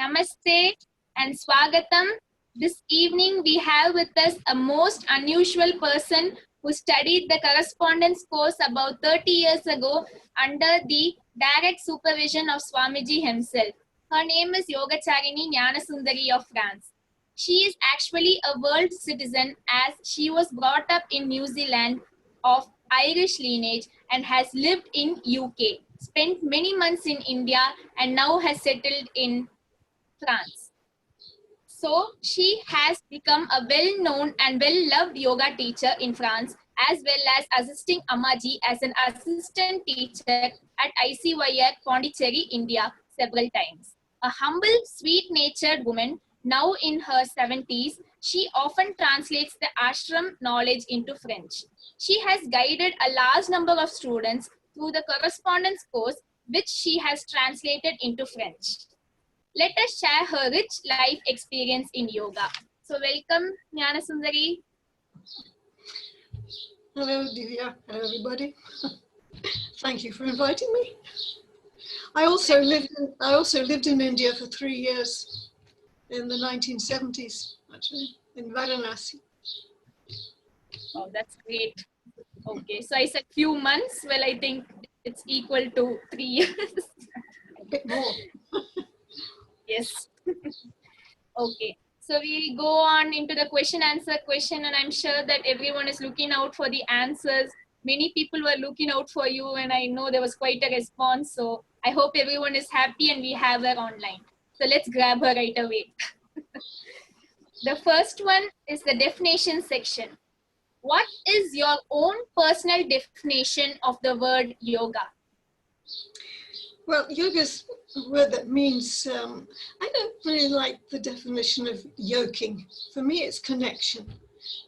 Namaste and Swagatam. This evening we have with us a most unusual person who studied the correspondence course about 30 years ago under the direct supervision of Swamiji himself. Her name is Yogacharini Jnanasundari of France. She is actually a world citizen as she was brought up in New Zealand of Irish lineage and has lived in UK, spent many months in India and now has settled in France. So she has become a well-known and well-loved yoga teacher in France, as well as assisting Ammaji as an assistant teacher at ICYR Pondicherry, India several times. A humble, sweet-natured woman, now in her 70s, she often translates the ashram knowledge into French. She has guided a large number of students through the correspondence course, which she has translated into French. Let us share her rich life experience in yoga. So welcome, Jnanasundari. Hello, Dhivya. Hello, everybody. Thank you for inviting me. I also lived in India for 3 years in the 1970s, actually, in Varanasi. Oh, that's great. Okay, so I said few months. Well, I think it's equal to 3 years. A bit more. Yes. Okay. So we go on into the question-answer question, and I'm sure that everyone is looking out for the answers. Many people were looking out for you, and I know there was quite a response. So I hope everyone is happy and we have her online. So let's grab her right away. The first one is the definition section. What is your own personal definition of the word yoga? Well, yoga is a word that means, I don't really like the definition of yoking. For me, it's connection.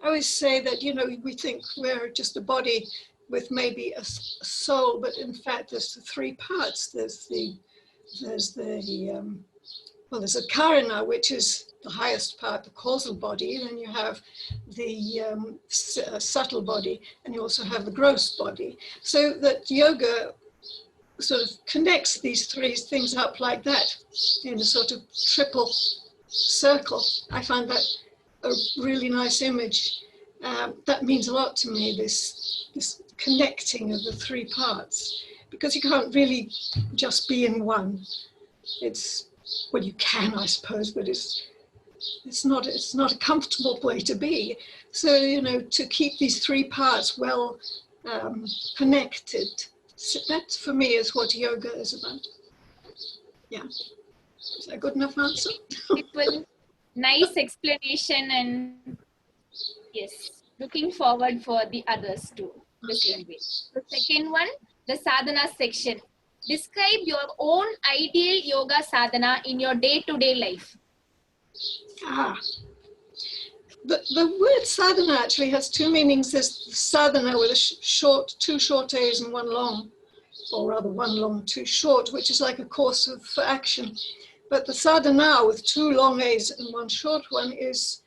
I always say that, you know, we think we're just a body with maybe a soul, but in fact, there's the three parts. There's a karana, which is the highest part, the causal body, and then you have the subtle body, and you also have the gross body. So that yoga sort of connects these three things up like that in a sort of triple circle. I find that a really nice image. That means a lot to me, this connecting of the three parts, because you can't really just be in one. Well, you can, I suppose, but it's not a comfortable way to be. So, you know, to keep these three parts well connected, that for me is what yoga is about. Yeah. Is that a good enough answer? Beautiful, nice explanation, and yes, looking forward for the others too, the same way. The second one, the sadhana section. Describe your own ideal yoga sadhana in your day-to-day life. The word sadhana actually has two meanings. There's sadhana with two short A's and one long, or rather one long, two short, which is like a course of action. But the sadhana with two long A's and one short one is,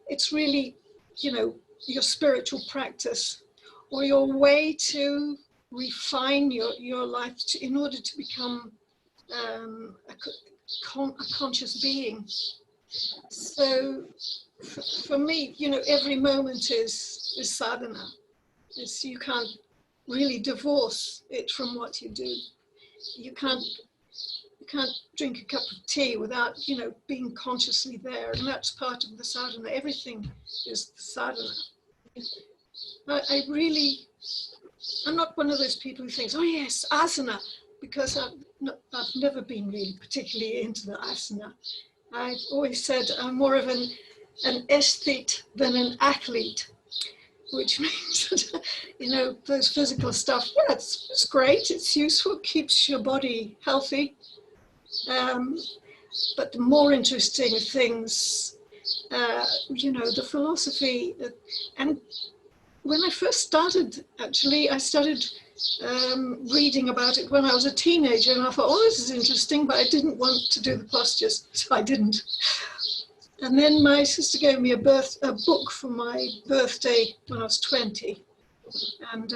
it's really, you know, your spiritual practice or your way to refine your life in order to become a conscious being. So for me, you know, every moment is sadhana. You can't really divorce it from what you do. You can't drink a cup of tea without, you know, being consciously there, and that's part of the sadhana. Everything is the sadhana. I'm not one of those people who thinks, oh yes, asana, because I've never been really particularly into the asana. I've always said I'm more of an aesthete than an athlete, which means that, you know, those physical stuff, yeah, it's great, it's useful, keeps your body healthy. But the more interesting things, you know, the philosophy, and when I first started, actually, I started reading about it when I was a teenager, and I thought, oh, this is interesting, but I didn't want to do the postures, so I didn't. And then my sister gave me a book for my birthday when I was 20, and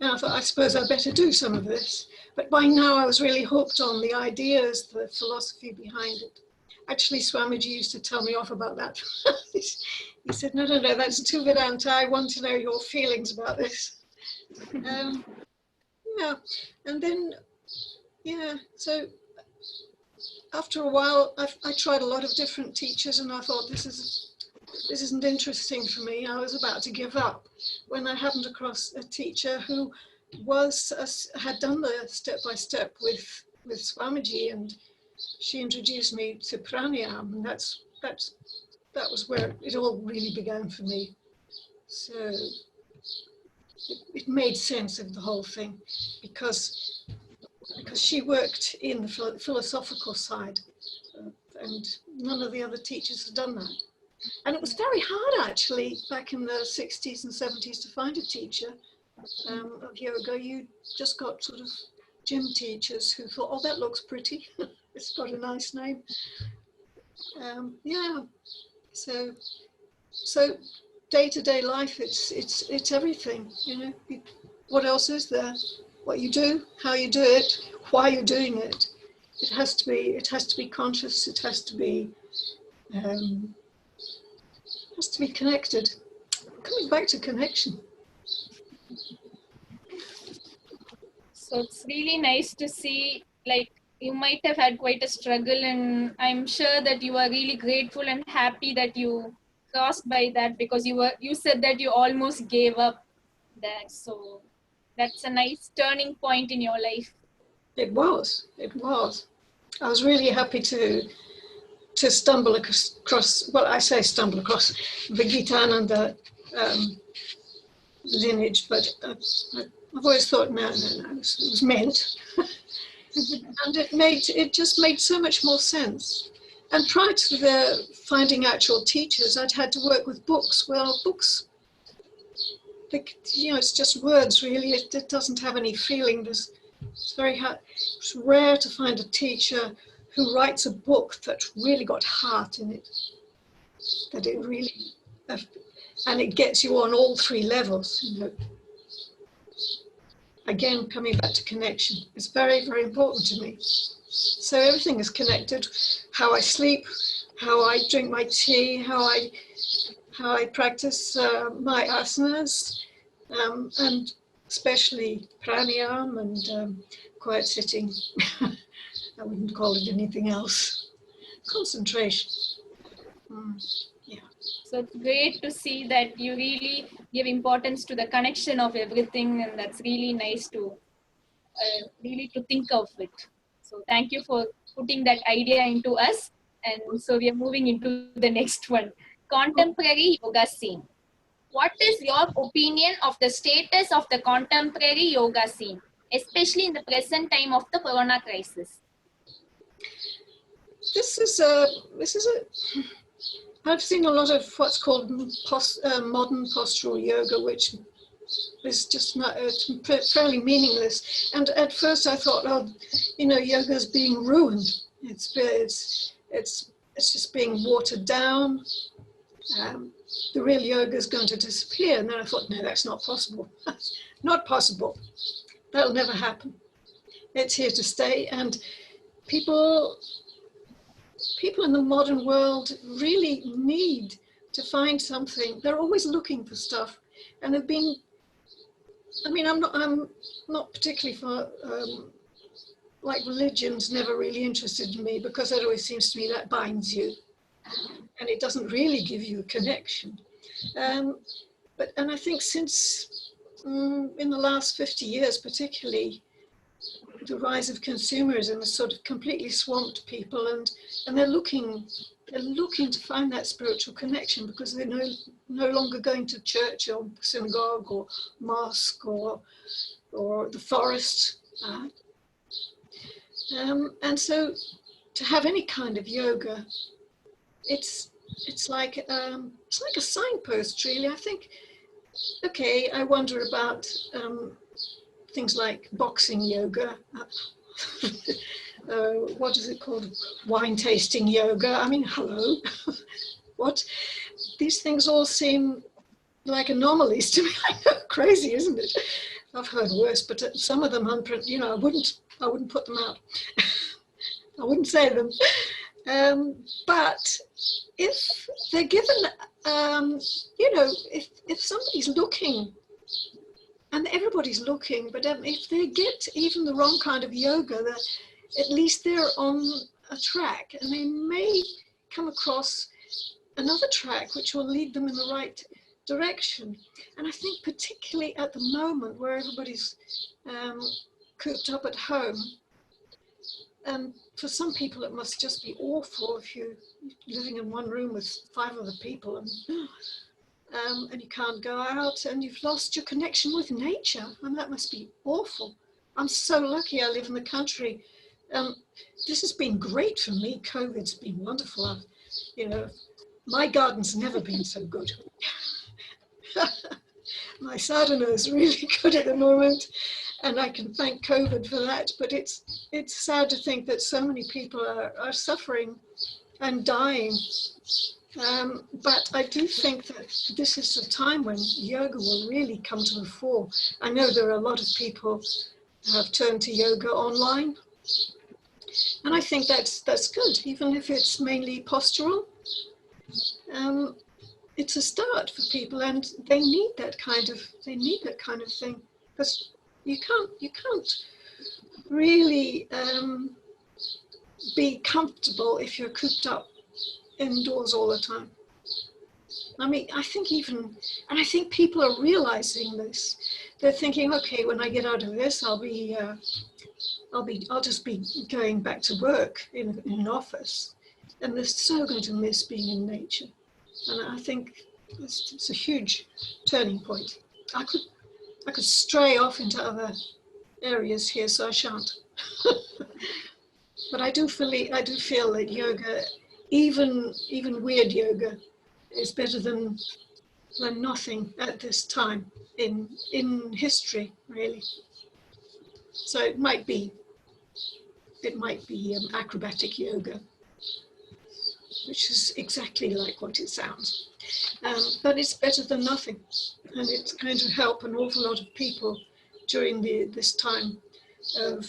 I thought, I suppose I better do some of this. But by now I was really hooked on the ideas, the philosophy behind it. Actually, Swamiji used to tell me off about that. He said, no, that's too Vedanta. I want to know your feelings about this. Yeah, and then, yeah, so after a while, I tried a lot of different teachers, and I thought, this isn't interesting for me. I was about to give up when I happened across a teacher who had done the step-by-step with Swamiji, and she introduced me to pranayama, and that was where it all really began for me. So it made sense of the whole thing, because she worked in the philosophical side, and none of the other teachers had done that. And it was very hard, actually, back in the 60s and 70s to find a teacher of yoga. You just got sort of gym teachers who thought, oh, that looks pretty. It's got a nice name. Yeah, so day-to-day life, it's everything, you know. What else is there? What you do, how you do it, why you're doing it. It has to be conscious. It has to be connected. Coming back to connection. So it's really nice to see, like, you might have had quite a struggle, and I'm sure that you are really grateful and happy that you crossed by that, because you said that you almost gave up there. So that's a nice turning point in your life. It was. I was really happy to stumble across, well, I say stumble across the Gitananda lineage, but I've always thought, no, it was meant. And it just made so much more sense. And prior to finding actual teachers, I'd had to work with books. Well, books, you know, it's just words, really. It doesn't have any feeling. It's very hard. It's rare to find a teacher who writes a book that really got heart in it, that it really, and it gets you on all three levels, you know. Again, coming back to connection, it's very, very important to me. So everything is connected. How I sleep, how I drink my tea, how I practice my asanas, and especially pranayama and quiet sitting. I wouldn't call it anything else. Concentration. Yeah. So it's great to see that you really give importance to the connection of everything, and that's really nice to think of it. So thank you for putting that idea into us. And so we are moving into the next one. Contemporary yoga scene. What is your opinion of the status of the contemporary yoga scene, especially in the present time of the corona crisis? I've seen a lot of what's called modern postural yoga, which is just not, it's fairly meaningless. And at first I thought, oh, you know, yoga's being ruined. It's just being watered down. The real yoga is going to disappear. And then I thought, no, that's not possible. Not possible. That'll never happen. It's here to stay. And people in the modern world really need to find something. They're always looking for stuff. And they've been, I mean, I'm not particularly for, like, religion's never really interested in me, because it always seems to me that binds you. And it doesn't really give you a connection. And I think since in the last 50 years, particularly, the rise of consumerism has sort of completely swamped people, and they're looking to find that spiritual connection, because they're no longer going to church or synagogue or mosque or the forest. And so to have any kind of yoga, it's like a signpost, really. I think, okay, I wonder about things like boxing yoga. What is it called? Wine tasting yoga. I mean, hello. What? These things all seem like anomalies to me. I know, crazy, isn't it? I've heard worse, but some of them, you know, I wouldn't I wouldn't put them out. I wouldn't say them. But if they're given, if somebody's looking, and everybody's looking, but if they get even the wrong kind of yoga, at least they're on a track, and they may come across another track which will lead them in the right direction. And I think particularly at the moment where everybody's cooped up at home, for some people it must just be awful if you're living in one room with 5 other people and you can't go out and you've lost your connection with nature. And that must be awful. I'm so lucky I live in the country. This has been great for me. COVID's been wonderful. My garden's never been so good. My sadhana is really good at the moment, and I can thank COVID for that. But it's sad to think that so many people are suffering and dying. But I do think that this is a time when yoga will really come to the fore. I know there are a lot of people who have turned to yoga online, and I think that's good, even if it's mainly postural. It's a start for people, and they need that kind of thing, because you can't really be comfortable if you're cooped up indoors all the time. I mean, I think people are realizing this. They're thinking, okay, when I get out of this, I'll just be going back to work in an office, and they're so going to miss being in nature. And I think it's a huge turning point. I could stray off into other areas here, so I shan't. But I do feel that yoga, even weird yoga, is better than nothing at this time in history, really. So it might be acrobatic yoga, which is exactly like what it sounds. But it's better than nothing, and it's going to help an awful lot of people during this time of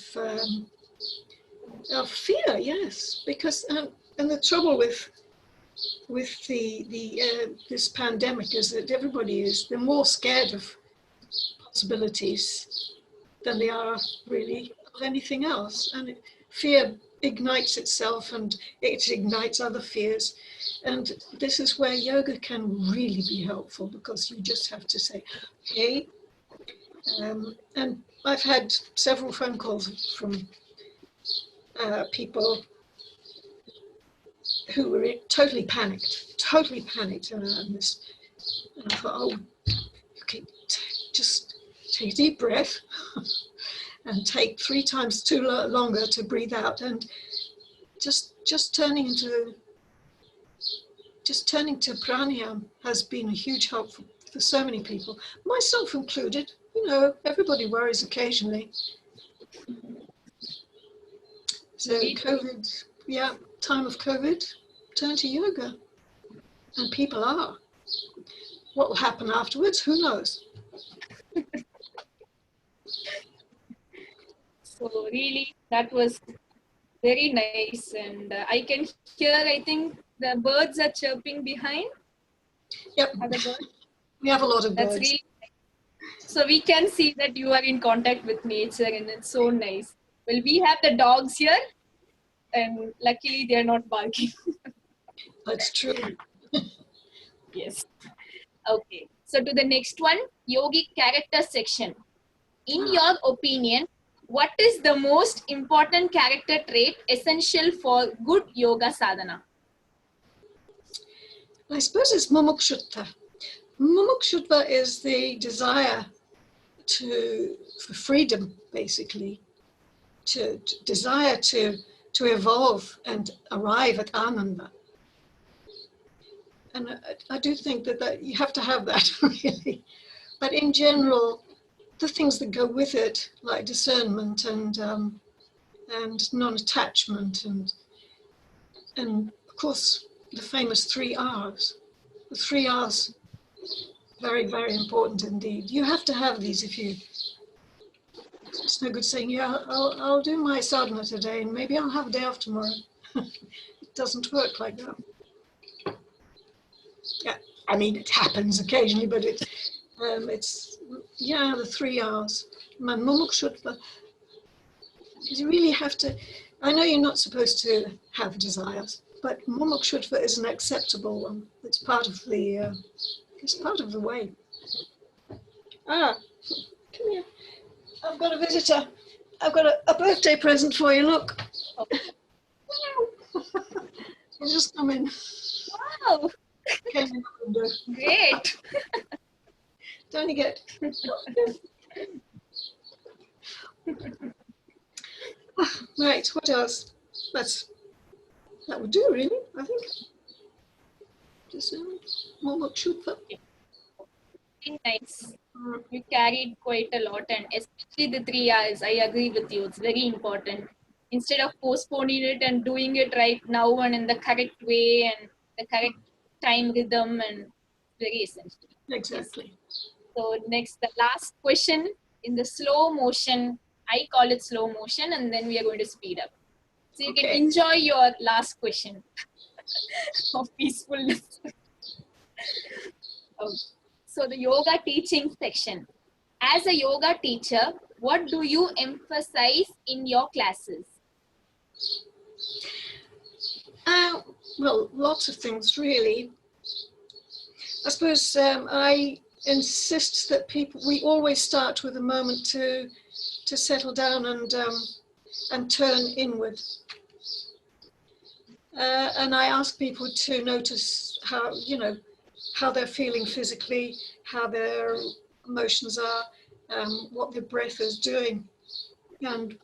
fear. Yes, because and the trouble with this pandemic is that they're more scared of possibilities than they are really of anything else, and fear ignites itself and it ignites other fears. And this is where yoga can really be helpful, because you just have to say, okay. And I've had several phone calls from people who were totally panicked. And I thought, oh, okay, just take a deep breath and take 3 times too longer to breathe out, and just turning to pranayama has been a huge help for so many people, myself included. Everybody worries occasionally. So COVID, time of COVID, turn to yoga, and people are. What will happen afterwards? Who knows? So really, that was very nice, and I can hear, I think the birds are chirping behind. Yep. Are the birds? We have a lot of birds. That's really nice. So we can see that you are in contact with nature, and it's so nice. Well, we have the dogs here, and luckily they are not barking. That's true. Yes. Okay. So to the next one, yogic character section. In your opinion, what is the most important character trait essential for good yoga sadhana? I suppose it's mumukshutva. Mumukshutva is the desire for freedom, basically, to desire to evolve and arrive at Ananda. And I do think that you have to have that, really. But in general, the things that go with it, like discernment and non-attachment, and of course the famous 3 R's. The 3 R's, very, very important indeed. You have to have these if It's no good saying, yeah, I'll do my sadhana today and maybe I'll have a day off tomorrow. It doesn't work like that. Yeah, I mean, it happens occasionally, but it's, the 3 hours. Man, mumukshutva, you really have to, I know you're not supposed to have desires, but mumukshutva is an acceptable one. It's part of the way. Ah, come here. I've got a visitor. I've got a birthday present for you. Look. You just come in. Wow. Came in the window. Great. Don't you get? Right. What else? That would do, really. I think. Just mumukshutva. Very nice. You carried quite a lot, and especially the 3 hours. I agree with you. It's very important. Instead of postponing it and doing it right now and in the correct way and the correct time rhythm, and very essential. Exactly. So next, the last question in the slow motion. I call it slow motion, and then we are going to speed up. So you can enjoy your last question of peacefulness. Okay. So the yoga teaching section. As a yoga teacher, what do you emphasize in your classes? Well, lots of things, really. I suppose I insist that we always start with a moment to settle down and turn inward. And I ask people to notice how they're feeling physically, how their emotions are, what their breath is doing, and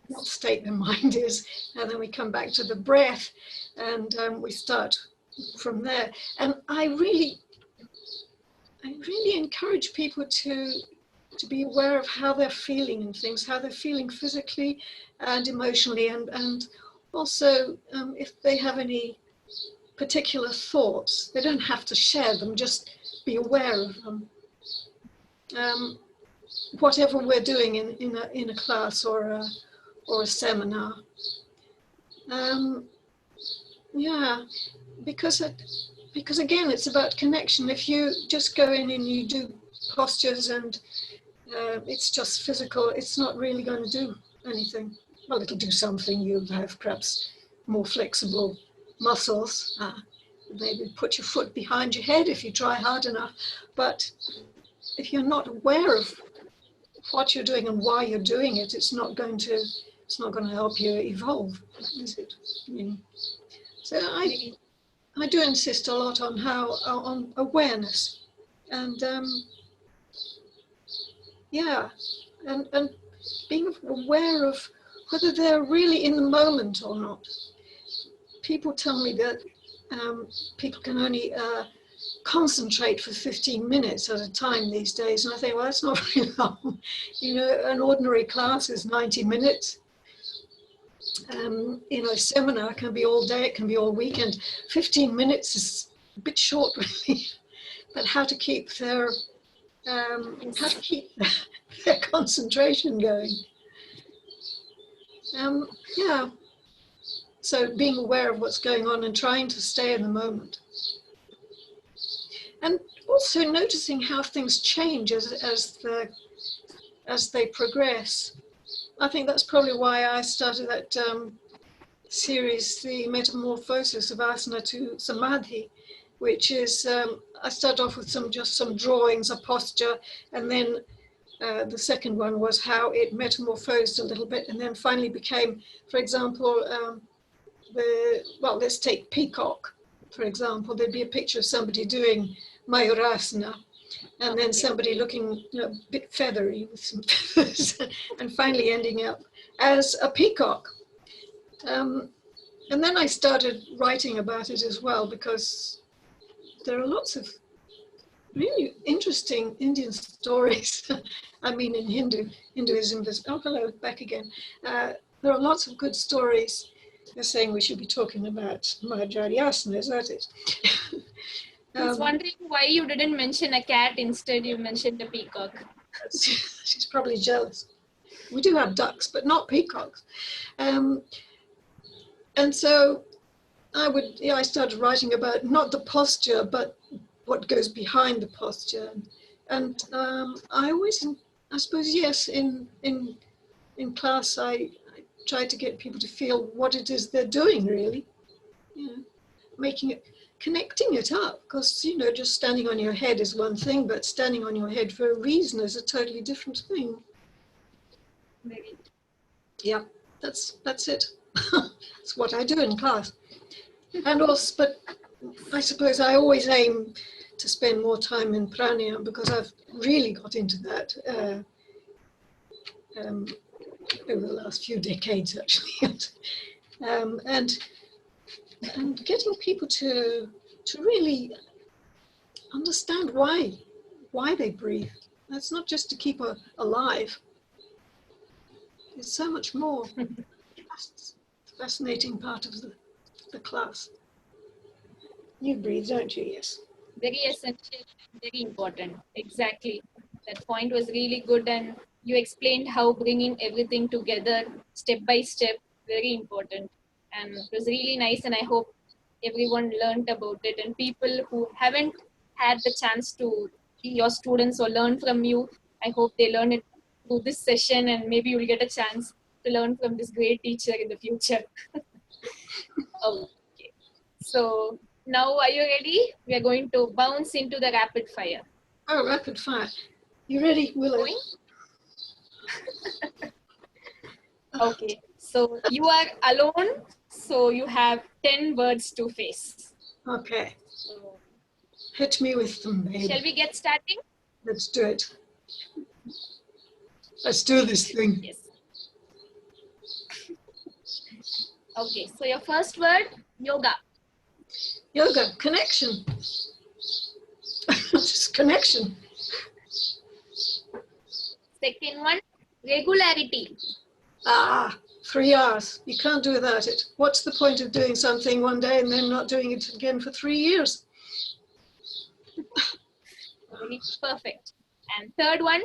what state their mind is. And then we come back to the breath, and we start from there. And I really encourage people to be aware of how they're feeling and things, how they're feeling physically and emotionally, and also if they have any particular thoughts, they don't have to share them, just be aware of them. Whatever we're doing in a class or a seminar. Because again, it's about connection. If you just go in and you do postures and it's just physical, it's not really going to do anything. Well, it'll do something. You'll have perhaps more flexible muscles. Maybe put your foot behind your head if you try hard enough. But if you're not aware of what you're doing and why you're doing it, it's not going to help you evolve, is it? So I do insist a lot on on awareness, and and being aware of whether they're really in the moment or not. People tell me that people can only concentrate for 15 minutes at a time these days, and I think, well, that's not very long. An ordinary class is 90 minutes. A seminar can be all day, it can be all weekend. 15 minutes is a bit short, really. But how to keep their concentration going. So being aware of what's going on and trying to stay in the moment. And also noticing how things change as they progress. I think that's probably why I started that series, The Metamorphosis of Asana to Samadhi, which is, I started off with some drawings, a posture, and then the second one was how it metamorphosed a little bit, and then finally became, for example, let's take peacock, for example. There'd be a picture of somebody doing Mayurasana, and then somebody looking a bit feathery with some feathers, and finally ending up as a peacock. And then I started writing about it as well, because there are lots of really interesting Indian stories. I mean, in Hinduism, oh, hello, back again. There are lots of good stories. They're saying we should be talking about Mahajaryasana, is that it? I was wondering why you didn't mention a cat, instead you mentioned a peacock. She's probably jealous. We do have ducks, but not peacocks. And so I started writing about not the posture, but what goes behind the posture. And I suppose, yes, in class, I try to get people to feel what it is they're doing, really. Connecting it up, because, just standing on your head is one thing, but standing on your head for a reason is a totally different thing. Very. Yeah, that's it. That's what I do in class. And also, but I suppose I always aim to spend more time in pranayama, because I've really got into that over the last few decades, actually. And getting people to really understand why they breathe. That's not just to keep alive. It's so much more. That's the fascinating part of the class. You breathe, don't you? Yes. Very essential, very important. Exactly. That point was really good, and you explained how bringing everything together step by step, very important. And it was really nice, and I hope everyone learned about it. And people who haven't had the chance to be your students or learn from you, I hope they learn it through this session, and maybe you'll get a chance to learn from this great teacher in the future. Okay. So now, are you ready? We are going to bounce into the rapid fire. Oh, rapid fire. You ready, Willow? Going? Okay. So you are alone. So you have 10 words to face. Okay. So, Hit me with them, babe. shall we get starting? Let's do it. Let's do this thing. Yes. Okay. So your first word, yoga. Yoga, connection. Just connection. Second one, regularity. 3 hours. You can't do without it. What's the point of doing something one day and then not doing it again for 3 years? Very perfect. And third one,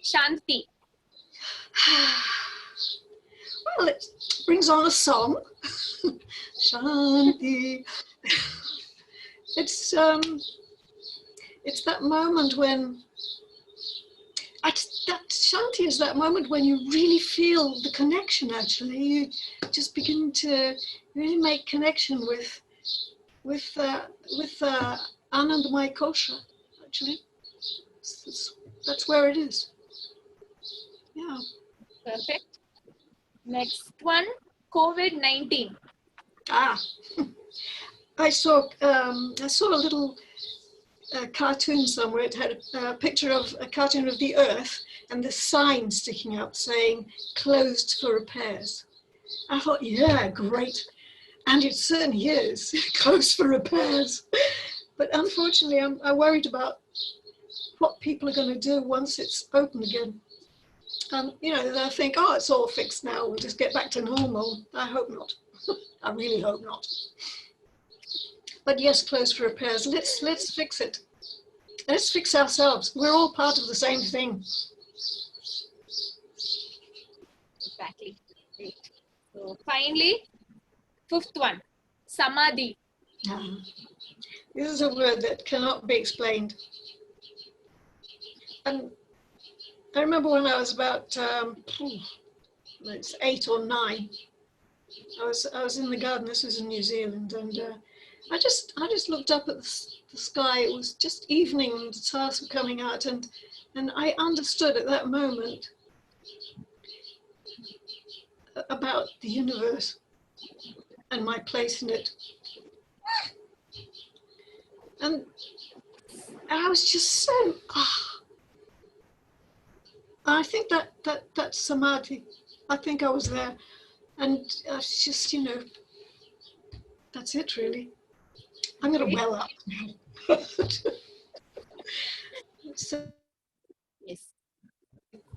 shanti. Well, it brings on a song. Shanti. It's that moment when that shanti is that moment when you really feel the connection. Actually, you just begin to really make connection with Anandamaya Kosha. Actually, that's where it is. Yeah. Perfect. Next one, Covid-19. I saw a little cartoon somewhere. It had a picture of a cartoon of the Earth and the sign sticking up saying "closed for repairs." I thought, yeah, great, and it certainly is closed for repairs. But unfortunately, I'm worried about what people are going to do once it's open again. They'll think, oh, it's all fixed now. We'll just get back to normal. I hope not. I really hope not. But yes, closed for repairs. Let's fix it. Let's fix ourselves. We're all part of the same thing. Exactly. Great. So finally, fifth one, samadhi. This is a word that cannot be explained. And I remember when I was about 8 or 9. I was in the garden. This was in New Zealand, and I just looked up at the sky. It was just evening, and the stars were coming out, and I understood at that moment about the universe and my place in it. And I was just so I think that's samadhi. I think I was there, and it's just that's it really. I'm going to well up now. So, Yes.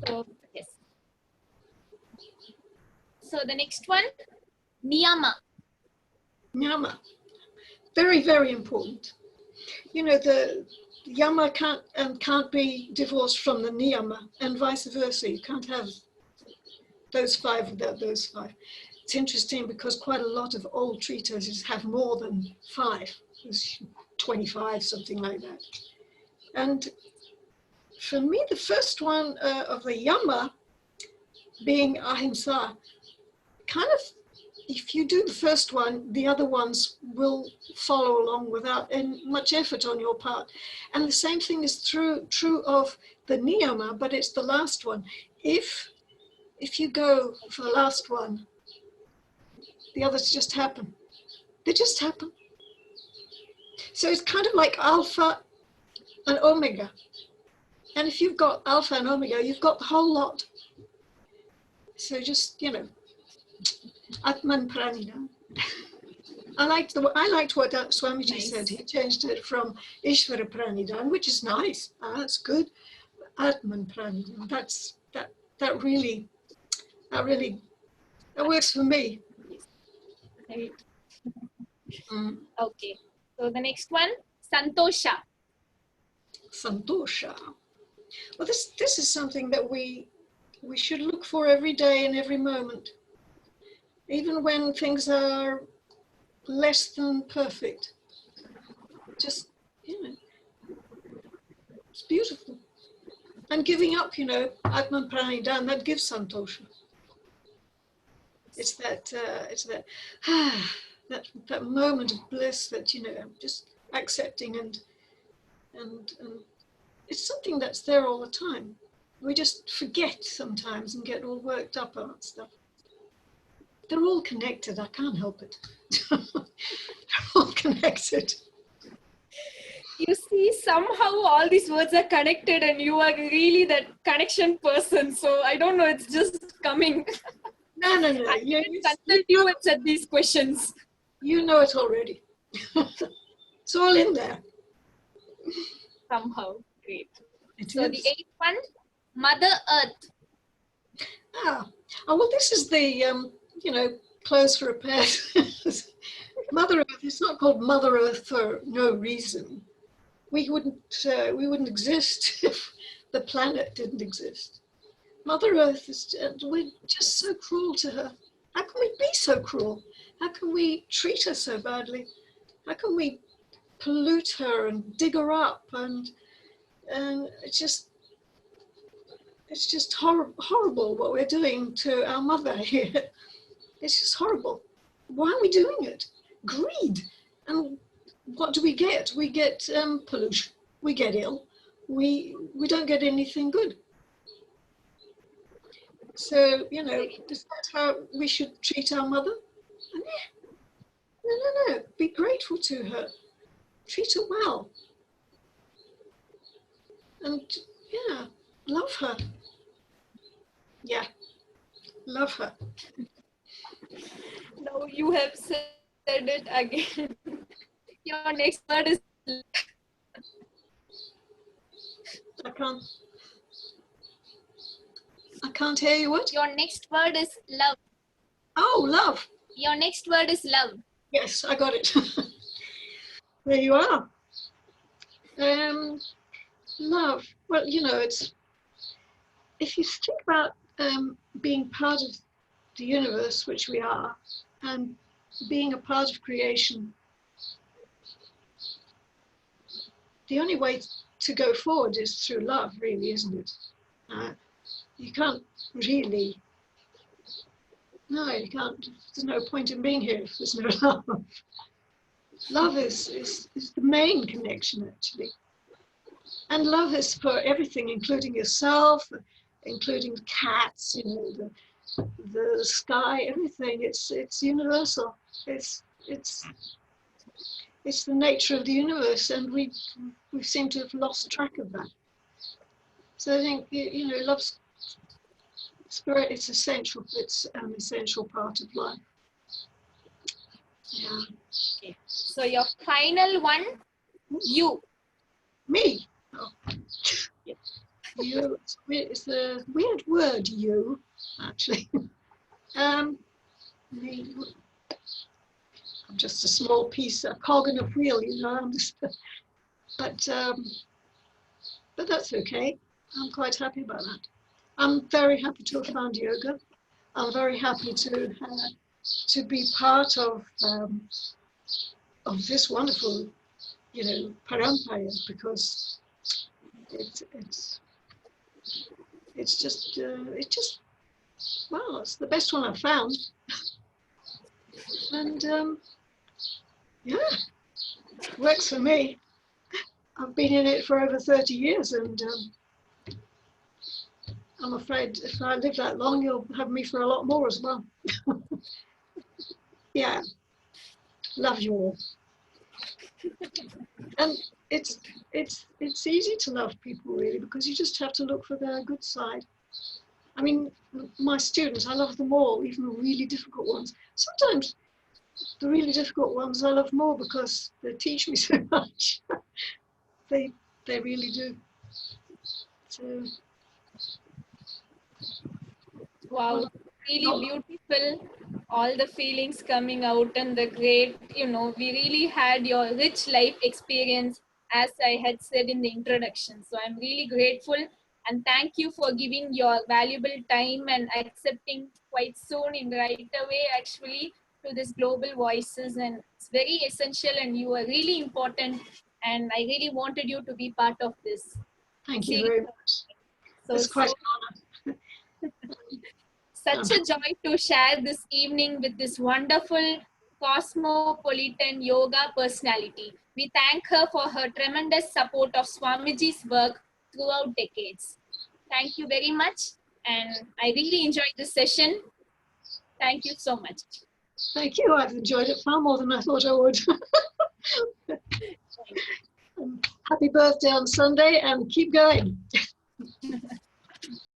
So yes. So the next one, niyama. Nyama, very, very important. The yama can't be divorced from the niyama, and vice versa. You can't have those five without those five. It's interesting because quite a lot of old treatises have more than five. There's 25, something like that. And for me, the first one of the yama being ahimsa, kind of, if you do the first one, the other ones will follow along without much effort on your part. And the same thing is true of the niyama, but it's the last one. If you go for the last one, the others just happen. They just happen. So it's kind of like alpha and omega. And if you've got alpha and omega, you've got the whole lot. So just, Atman Pranidhana. I liked what Swamiji said. He changed it from Ishvara Pranidhana, which is nice. That's good. Atman Pranidhana. That works for me. Right. Okay. So the next one, Santosha. Santosha. Well, this is something that we should look for every day and every moment, even when things are less than perfect. Just, it's beautiful. And giving up, Atman Pranidhana, that gives Santosha. It's that moment of bliss that, just accepting and it's something that's there all the time. We just forget sometimes and get all worked up about stuff. They're all connected. I can't help it. They're all connected. You see, somehow all these words are connected and you are really that connection person. So I don't know, it's just coming. No. I can consult you and set these questions. You know it already. It's all in there. Somehow. Great. So the eighth one, Mother Earth. Well, this is the, clothes for a pet. Mother Earth is not called Mother Earth for no reason. We wouldn't exist if the planet didn't exist. Mother Earth we're just so cruel to her. How can we be so cruel? How can we treat her so badly? How can we pollute her and dig her up? And it's just horrible what we're doing to our mother here. It's just horrible. Why are we doing it? Greed. And what do we get? We get pollution. We get ill. We don't get anything good. So, is that how we should treat our mother? No. Be grateful to her. Treat her well. And, love her. Yeah, love her. No, you have said it again. Your next word is I can't hear you. What? Your next word is love. Oh, love. Your next word is love. Yes, I got it. There you are. Love. Well, it's, if you think about being part of the universe, which we are, and being a part of creation, the only way to go forward is through love, really, isn't it? You can't really, you can't, there's no point in being here if there's no love. Love is the main connection, actually. And love is for everything, including yourself, including cats, the sky, everything. It's universal. It's the nature of the universe, and we seem to have lost track of that. So I think love's spirit. It's essential. It's an essential part of life. Yeah. Okay. So your final one, you. Me. Oh. Yeah. You. It's a weird word. You, actually. Me. I'm just a small piece, a cog in a wheel, I'm just, but but that's okay. I'm quite happy about that. I'm very happy to have found yoga. I'm very happy to be part of this wonderful, parampaya, because it's just well, it's the best one I've found, and yeah, works for me. I've been in it for over 30 years, and I'm afraid if I live that long, you'll have me for a lot more as well. Yeah, love you all. And it's easy to love people, really, because you just have to look for their good side. I mean, my students, I love them all, even the really difficult ones. Sometimes the really difficult ones I love more because they teach me so much. They really do. So, Wow, really beautiful. All the feelings coming out and the great, we really had your rich life experience, as I had said in the introduction. So I'm really grateful and thank you for giving your valuable time and accepting quite soon in right away actually to this global voices, and it's very essential and you are really important and I really wanted you to be part of this. thank you very much. It's quite an honor. Such a joy to share this evening with this wonderful cosmopolitan yoga personality. We thank her for her tremendous support of Swamiji's work throughout decades. Thank you very much, and I really enjoyed this session. Thank you so much. Thank you. I've enjoyed it far more than I thought I would. Happy birthday on Sunday, and keep going.